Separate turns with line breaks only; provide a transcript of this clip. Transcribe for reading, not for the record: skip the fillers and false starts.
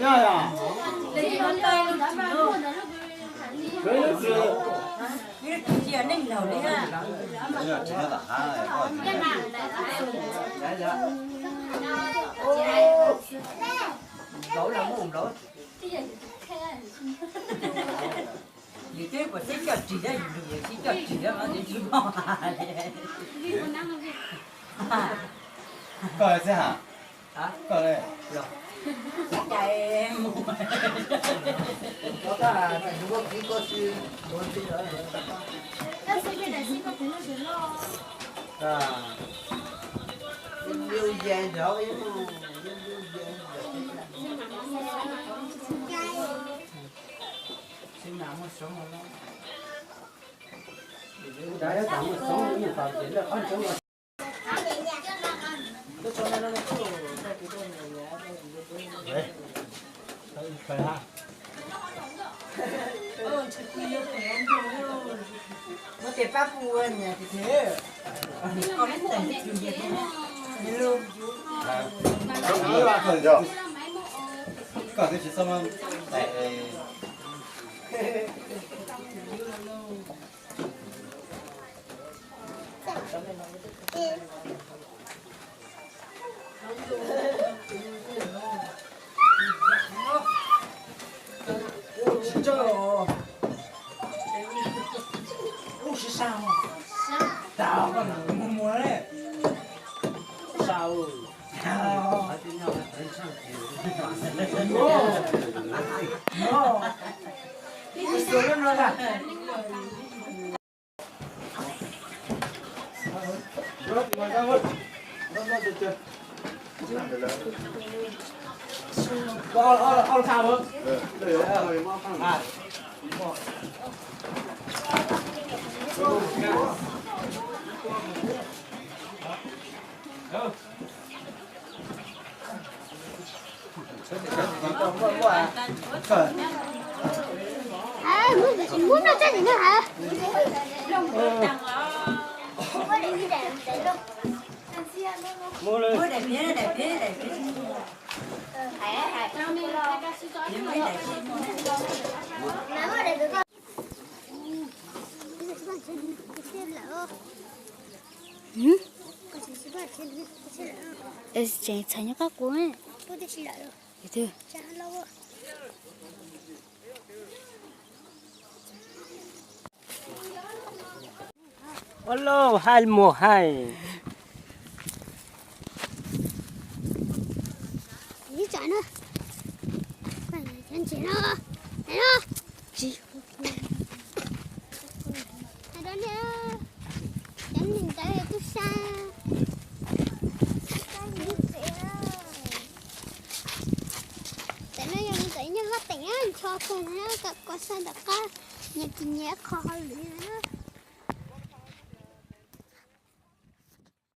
야야. 왜
이렇게 뒤에 안 나오냐?
그냥 지나다 하나
Đổ là muốn đổ. Vì thế mà sẽ cho chị đó dùng sẽ cho chị đó mà chị ngon.
coi xem hả?
Hả?
Coi đây.
Rồi. Chào em.
Có cả如果一个是多少人？
要随便的是个朋友圈咯。
啊，留言条因为新南么生活咯？大家咱们生活有发现的，很生活。都从那个处在这个喂，可以哈。
Có thể phát buồn nhà thì thế. Con hết thành cái chuyện gì thế. Nhìn luôn.
저기 와 그죠? 그러니까 그 지서면
오 진짜요. 옷이 싸워. 싸워. 너무 뭐래? 싸워. 이거 소리 나가. Con sao không? À.
À, muốn nó chắc gì nữa hả?
mua lên.
Mới đẹp thế đẹp thế đẹp thế.
응? 제 저녁 갖고 해. 또 드실래요? 이들. 자, 하려고.
Hello, hai mùa hai.
Đi chạy nữa. Phải chân chỉ nó. Này nó. Chị. Này đó nè. Chân nhìn tới tôi xa. Tại nóยังแต่ยังก็แต่งงานชอบคนนะกับก็สั่นแต่ก็อยากกินแย่คอหรือนะ